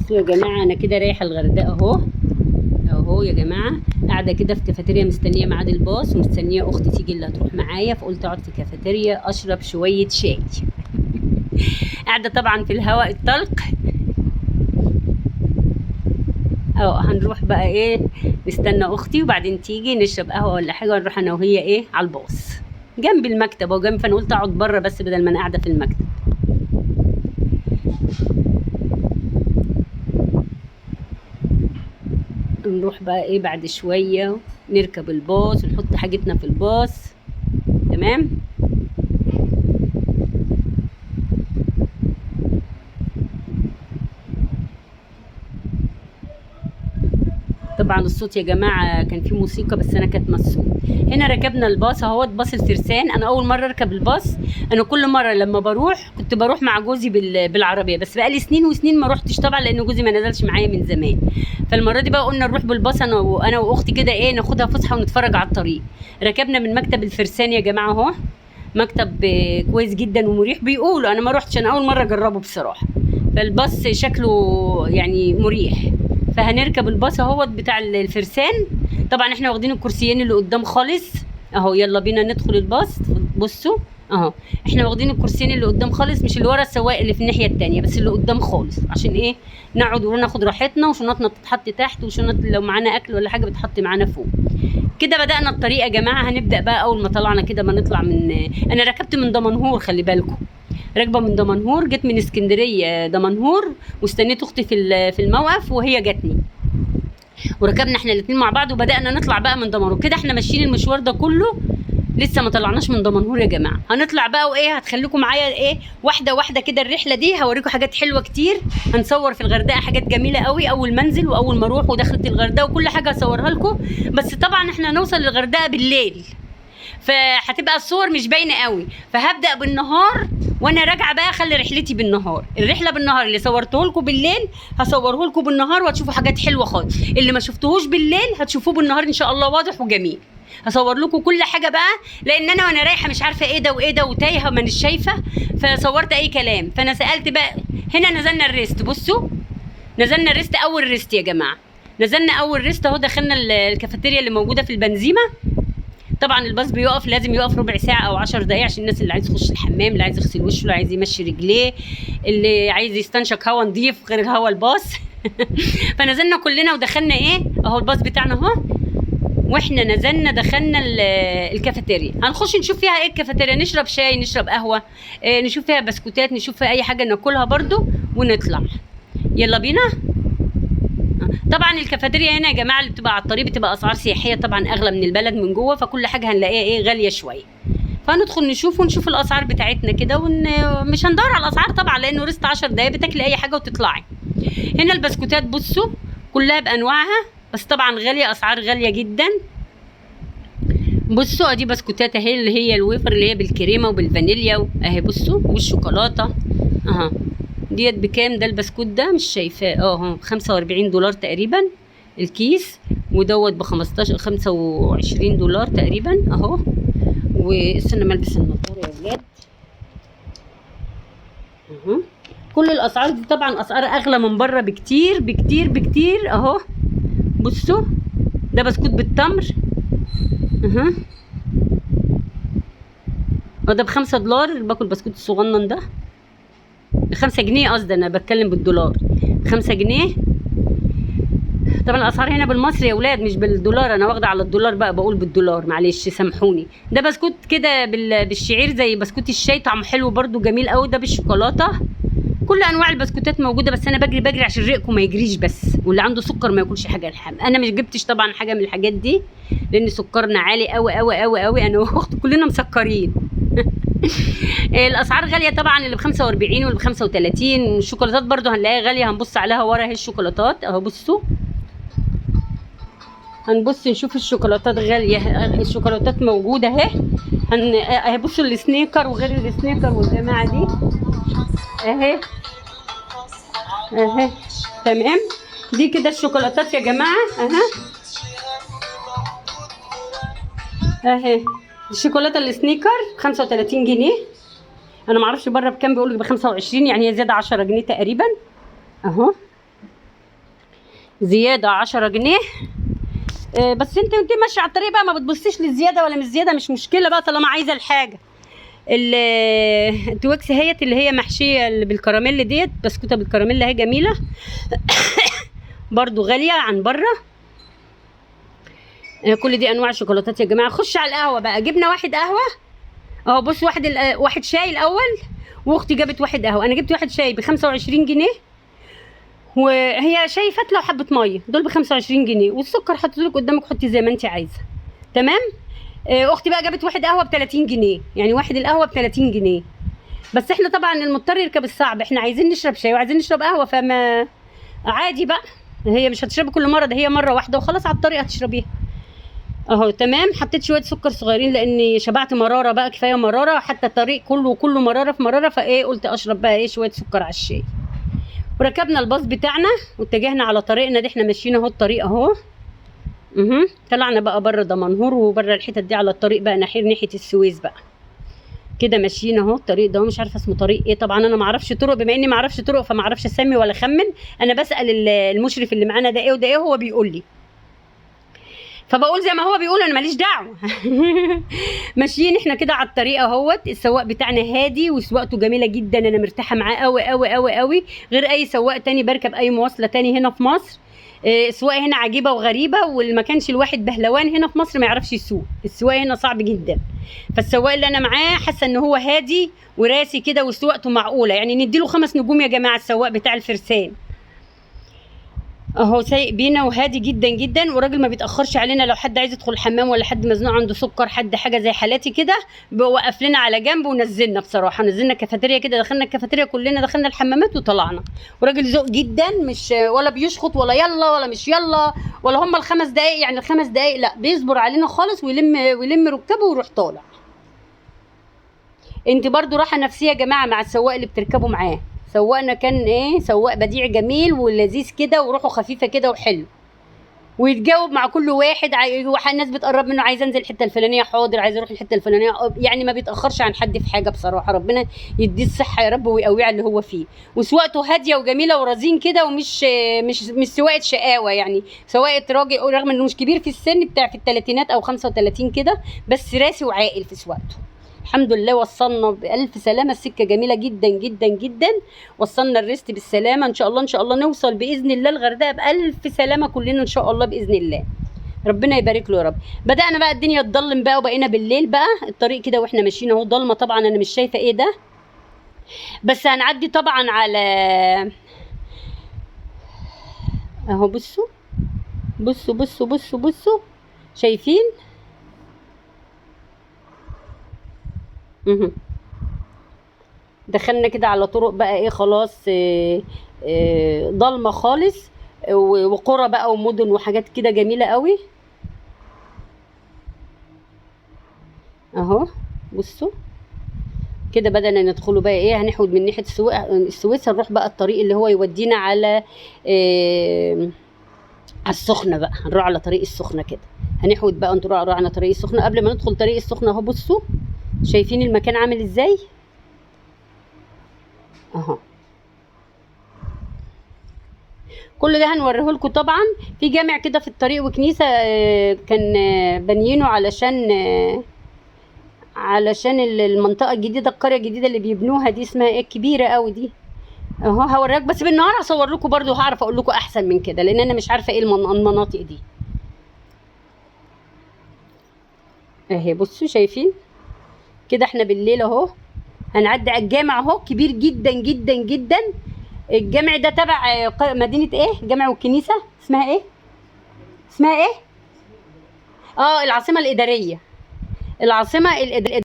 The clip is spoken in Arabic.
بصوا يا جماعه، انا كده رايحه الغردقه اهو يا جماعه، قاعده كده في كافيتيريا مستنيه ميعاد الباص ومستنيه اختي تيجي اللي هتروح معايا، فقلت اقعد في كافيتيريا اشرب شويه شاي. قاعده طبعا في الهواء الطلق. هنروح بقى ايه، نستنى اختي وبعدين تيجي نشرب قهوه ولا حاجه ونروح انا وهي ايه على الباص جنب المكتب وجنب، فانا قلت اقعد بره بس بدل ما انا قاعده في المكتب. نروح بقى ايه بعد شويه نركب الباص ونحط حاجتنا في الباص. تمام. طبعا الصوت يا جماعه كان فيه موسيقى بس انا كانت مسؤول. هنا ركبنا الباص اهوت، باص الفرسان. انا اول مره اركب الباص، انا كل مره لما كنت بروح مع جوزي بالعربيه، بس بقالي سنين وسنين ما روحتش طبعا لان جوزي ما نزلش معايا من زمان. فالمره دي بقى قلنا نروح بالباص انا واختي كده ايه، ناخدها فسحه ونتفرج على الطريق. ركبنا من مكتب الفرسان يا جماعه اهو، مكتب كويس جدا ومريح بيقولوا، انا ما روحتش، انا اول مره اجربه بصراحه. فالباص شكله يعني مريح. فهنركب الباص اهوت بتاع الفرسان. طبعا احنا واخدين الكرسيين اللي قدام خالص اهو. يلا بينا ندخل الباص. بصوا اهو، احنا واخدين الكرسيين اللي قدام خالص، مش اللي ورا السواق اللي في الناحيه التانية، بس اللي قدام خالص. عشان ايه؟ نقعد وناخد راحتنا، وشنطنا بتتحط تحت، وشنط لو معانا اكل ولا حاجه بتحط معانا فوق. كده بدأنا الطريق يا جماعه. هنبدأ بقى اول ما طلعنا كده، ما نطلع من، انا ركبت من دمنهور، خلي بالكم راكبه من دمنهور. جيت من اسكندريه دمنهور واستنيت اختي في الموقف وهي جاتني، وركبنا احنا الاثنين مع بعض وبدانا نطلع بقى من دمنهور. كده احنا ماشيين المشوار ده كله لسه ما طلعناش من دمنهور يا جماعه. هنطلع بقى وايه، هتخليكم معايا ايه واحده واحده كده. الرحله دي هوريكم حاجات حلوه كتير، هنصور في الغردقه حاجات جميله قوي اول ما انزل واول ما اروح ودخلت الغردقه وكل حاجه هصورها لكم. بس طبعا احنا هنوصل للغردقه بالليل، فهتبقى الصور مش باينه قوي. فهبدا بالنهار وانا راجعه بقى اخلي رحلتي بالنهار. الرحله بالنهار اللي صورته لكم بالليل هصوره لكم بالنهار، وهتشوفوا حاجات حلوه خالص. اللي ما شفتوهوش بالليل هتشوفوه بالنهار ان شاء الله واضح وجميل. هصور لكم كل حاجه بقى، لان انا وانا رايحه مش عارفه ايه ده وايه ده وتايهه ومانيش شايفه، فصورت اي كلام. فانا سالت بقى. هنا نزلنا الريست، بصوا نزلنا الريست، اول ريست يا جماعه. نزلنا اول ريست اهو، دخلنا الكافيتيريا اللي موجوده في البنزيمه. طبعا الباص بيقف، لازم يقف ربع ساعه او 10 دقايق عشان الناس اللي عايز يخش الحمام، اللي عايز يغسل وشه، اللي عايز يمشي رجليه، اللي عايز يستنشق هوا نضيف غير الهوا الباص. فنزلنا كلنا ودخلنا ايه اهو الباص بتاعنا اهو. واحنا نزلنا دخلنا الكافيتيريا. هنخش نشوف فيها ايه الكافيتيريا، نشرب شاي، نشرب قهوه، نشوف فيها بسكوتات، نشوف فيها اي حاجه ناكلها برضو ونطلع. يلا بينا. طبعا الكافيتيريا هنا يا جماعه اللي بتبقى على الطريق بتبقى اسعار سياحيه طبعا اغلى من البلد من جوه، فكل حاجه هنلاقيها ايه غاليه شويه. فندخل نشوف الاسعار بتاعتنا كده، مش هندور على الاسعار طبعا لانه ريست 10 دقايق بتاكلي اي حاجه وتطلعي. هنا البسكوتات بصوا كلها بانواعها، بس طبعا غاليه، اسعار غاليه جدا. بصوا ادي بسكوتات اهي اللي هي الويفر اللي هي بالكريمه وبالفانيليا اهي، بصوا والشوكولاته اها. ديت بكام ده البسكوت ده؟ مش شايفاه اهو، 45 دولار تقريبا الكيس، ودوت ب 25 دولار تقريبا اهو. واستنى ما البس النضاره يا ولاد اهو. كل الاسعار دي طبعا اسعار اغلى من بره بكتير بكتير بكتير اهو. بصوا ده بسكوت بالتمر اها، ده ب5 دولار. باكل البسكوت الصغنن ده ب5 جنيه، قصدي انا بتكلم بالدولار، 5 جنيه. طبعا الاسعار هنا بالمصري يا ولاد مش بالدولار، انا واخده على الدولار بقى بقول بالدولار، معلش سامحوني. ده بسكوت كده بالشعير زي بسكوت الشاي، طعمه حلو برده جميل قوي. ده بالشوكولاته. كل انواع البسكوتات موجوده، بس انا بجري عشان ريقكم ما يجريش بس، واللي عنده سكر ما ياكلش حاجه الحام. انا مش جبتش طبعا حاجه من الحاجات دي لان سكرنا عالي قوي قوي قوي قوي، انا واختي كلنا مسكرين. الاسعار غاليه طبعا، اللي ب45 واللي ب35. الشوكولاتات برده هنلاقيها غاليه، هنبص عليها ورا اهي الشوكولاتات اهو. بصوا هنبص نشوف الشوكولاتات غاليه، الشوكولاتات موجوده اهي. اهي بصوا السنيكر وغير السنيكر والجماعه دي اهي اهي. تمام. دي كده الشوكولاتات يا جماعه اهي. الشوكولاته السنيكر 35 جنيه. انا معرفش بره بكام، بيقولوا ب25، يعني هي زياده 10 جنيه تقريبا اهو. زياده 10 جنيه. بس انت ماشيه على الطريق بقى، ما بتبصيش للزياده ولا مش زياده، مش مشكله بقى طالما عايزه الحاجه. التويكس هيت اللي هي محشيه اللي بالكراميل ديت، بسكوته بالكراميل اهي جميله. برضو غاليه عن بره. كل دي انواع شوكولاتات يا جماعه. خش على القهوه بقى، جبنا واحد قهوه اهو. بص، واحد شاي الاول، واختي جابت واحد قهوه. انا جبت واحد شاي ب 25 جنيه، وهي شاي فتله وحبه ميه، دول ب 25 جنيه، والسكر حطيتهولك قدامك، حطي زي ما انت عايزه. تمام. اختي بقى جابت واحد قهوه ب 30 جنيه، يعني واحد القهوه ب 30 جنيه. بس احنا طبعا المضطر يركب الصعب، احنا عايزين نشرب شاي وعايزين نشرب قهوه، فما عادي بقى. هي مش هتشربي كل مره، ده هي مره واحده وخلاص، على الطريق هتشربيها اهو. تمام. حطيت شويه سكر صغيرين لاني شبعت مراره بقى، كفايه مراره، حتى الطريق كله مراره في مراره، فايه قلت اشرب بقى ايه شويه سكر على الشاي. وركبنا الباص بتاعنا واتجهنا على طريقنا دي. احنا ماشيين اهو الطريق اهو. طلعنا بقى بره دمنهور وبره الحتت دي على الطريق بقى ناحيه السويس بقى كده. ماشيين اهو الطريق ده، مش عارفه اسمه طريق ايه طبعا، انا ما اعرفش طرق، بما اني ما اعرفش طرق فما اعرفش اسمي ولا اخمن. انا بسال المشرف اللي معانا ده ايه وده ايه، هو بيقول لي، فبقول زي ما هو بيقول، انا ماليش دعوه. ماشيين احنا كده على الطريق اهوت. السواق بتاعنا هادي وسواقته جميله جدا، انا مرتاحه معاه قوي قوي قوي قوي، غير اي سواق تاني بركب اي مواصله تاني هنا في مصر. السواقه هنا عجيبه وغريبه، واللي ما كانش الواحد بهلوان هنا في مصر ما يعرفش يسوق. السواقه هنا صعب جدا. فالسواق اللي انا معاه حاسه ان هو هادي وراسي كده وسواقته معقوله، يعني نديله 5 نجوم يا جماعه. السواق بتاع الفرسان اهو سايق بينا وهادي جدا جدا، وراجل ما بيتاخرش علينا. لو حد عايز يدخل الحمام ولا حد مزنوق عنده سكر، حد حاجه زي حالاتي كده، بيوقف لنا على جنب ونزلنا. بصراحه نزلنا كافيتيريا كده، دخلنا الكافيتيريا كلنا، دخلنا الحمامات وطلعنا. وراجل ذوق جدا، مش ولا بيشخط ولا يلا ولا مش يلا ولا هم ال5 دقايق، يعني ال5 دقايق لا، بيصبر علينا خالص ويلم ركبه ويروح طالع. انت برضو راحه نفسيه يا جماعه مع السواق اللي بتركبوا معاه. سواقنا كان ايه، سواق بديع جميل ولذيذ كده، وروحه خفيفه كده وحلو، ويتجاوب مع كل واحد. الناس بتقرب منه، عايزه انزل الحته الفلانيه حاضر، عايزه اروح الحته الفلانيه، يعني ما بيتاخرش عن حد في حاجه. بصراحه ربنا يديه الصحه يا رب ويقويه على اللي هو فيه. وسواقته هاديه وجميله ورزين كده، ومش مش سواقه شقاوه، يعني سواقه راجل رغم انه مش كبير في السن، بتاع في الثلاثينات او 35 كده، بس راسي وعاقل في سواقته. الحمد لله وصلنا بألف سلامة. السكة جميلة جدا جدا جدا. وصلنا الريست بالسلامة ان شاء الله. ان شاء الله نوصل بإذن الله الغردقة بألف سلامة كلنا ان شاء الله بإذن الله. ربنا يبارك له يا رب. بدأنا بقى الدنيا تضلم بقى، وبقينا بالليل بقى. الطريق كده واحنا ماشيين اهو ضلمة طبعا، انا مش شايفة ايه ده، بس هنعدي طبعا على اهو. بصوا بصوا بصوا بصوا بصوا، شايفين؟ دخلنا كده على طرق بقى ايه خلاص، ضلمه خالص، وقرى بقى ومدن وحاجات كده جميله قوي اهو. بصوا كده بدأنا ندخلوا بقى ايه، هنحود من ناحيه السويس، هنروح بقى الطريق اللي هو يودينا على على السخنه بقى. هنروح على طريق السخنه كده، هنحود بقى نروح على طريق السخنه. قبل ما ندخل طريق السخنه اهو، بصوا شايفين المكان عامل ازاي اهو. كل ده هنوريه لكم طبعا. في جامع كده في الطريق وكنيسه كان بنيينه علشان المنطقه الجديده، القريه الجديده اللي بيبنوها دي، اسمها ايه الكبيره قوي دي اهو. هوريك بس بالنهار، هصور لكم برضو، هعرف اقول لكم احسن من كده، لان انا مش عارفه ايه المناطق دي اهي. بصوا شايفين كده، احنا بالليل اهو. هنعدي على الجامع اهو، كبير جدا جدا جدا. الجامع ده تبع مدينه ايه، الجامع والكنيسه اسمها ايه، اسمها ايه؟ العاصمه الاداريه. العاصمه الاداريه